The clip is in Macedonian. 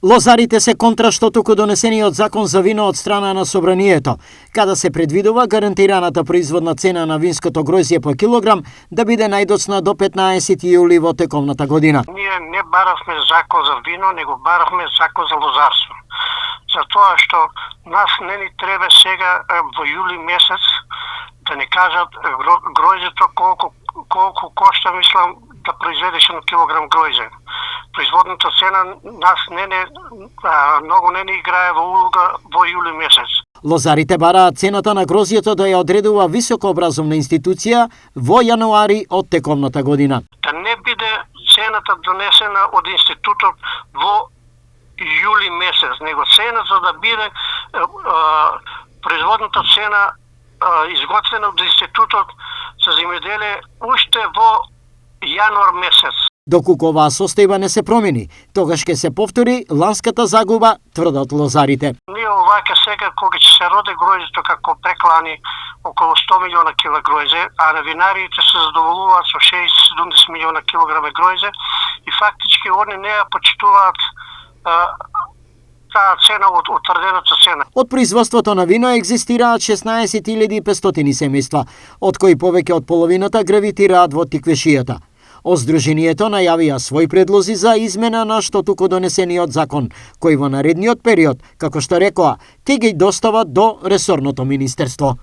Лозарите се контра што туку донесениот закон за вино од страна на Собранието, каде се предвидува гарантираната производна цена на винското гроздје по килограм да биде најдоцна до 15 јули во тековната година. Ние не баравме закон за вино, него баравме закон за лозарство. Затоа што нас не ни треба сега во јули месец да не кажат гроздето колку кошта, мислам, да произведеш 1 килограм гроздје. Производната цена нас многу не играе во улога во јули месец. Лозарите бараат цената на гроздјето да ја одредува високообразовна институција во јануари од тековната година. Да не биде цената донесена од институтот во јули месец, него цената да биде производната цена изготвена од институтот за земјоделие уште во јануар месец. Доколку оваа состојба не се промени, тогаш ќе се повтори ланската загуба, тврдат лозарите. Ние овака сега кога ќе се роде гроздето како преклани околу 100 милиона кила гроздје, а на винарите се задоволуваат со 60-70 милиона килограми гроздје и фактички они не ја почитуваат таа цена од утврдената цена. Од производството на вино екзистираат 16.500 семејства, од кои повеќе од половината гравитираат во тиквешијата. Оздруженијето најавија своји предлози за измена на што туку донесениот закон, кој во наредниот период, како што рекоа, ќе ги достават до ресорното министерство.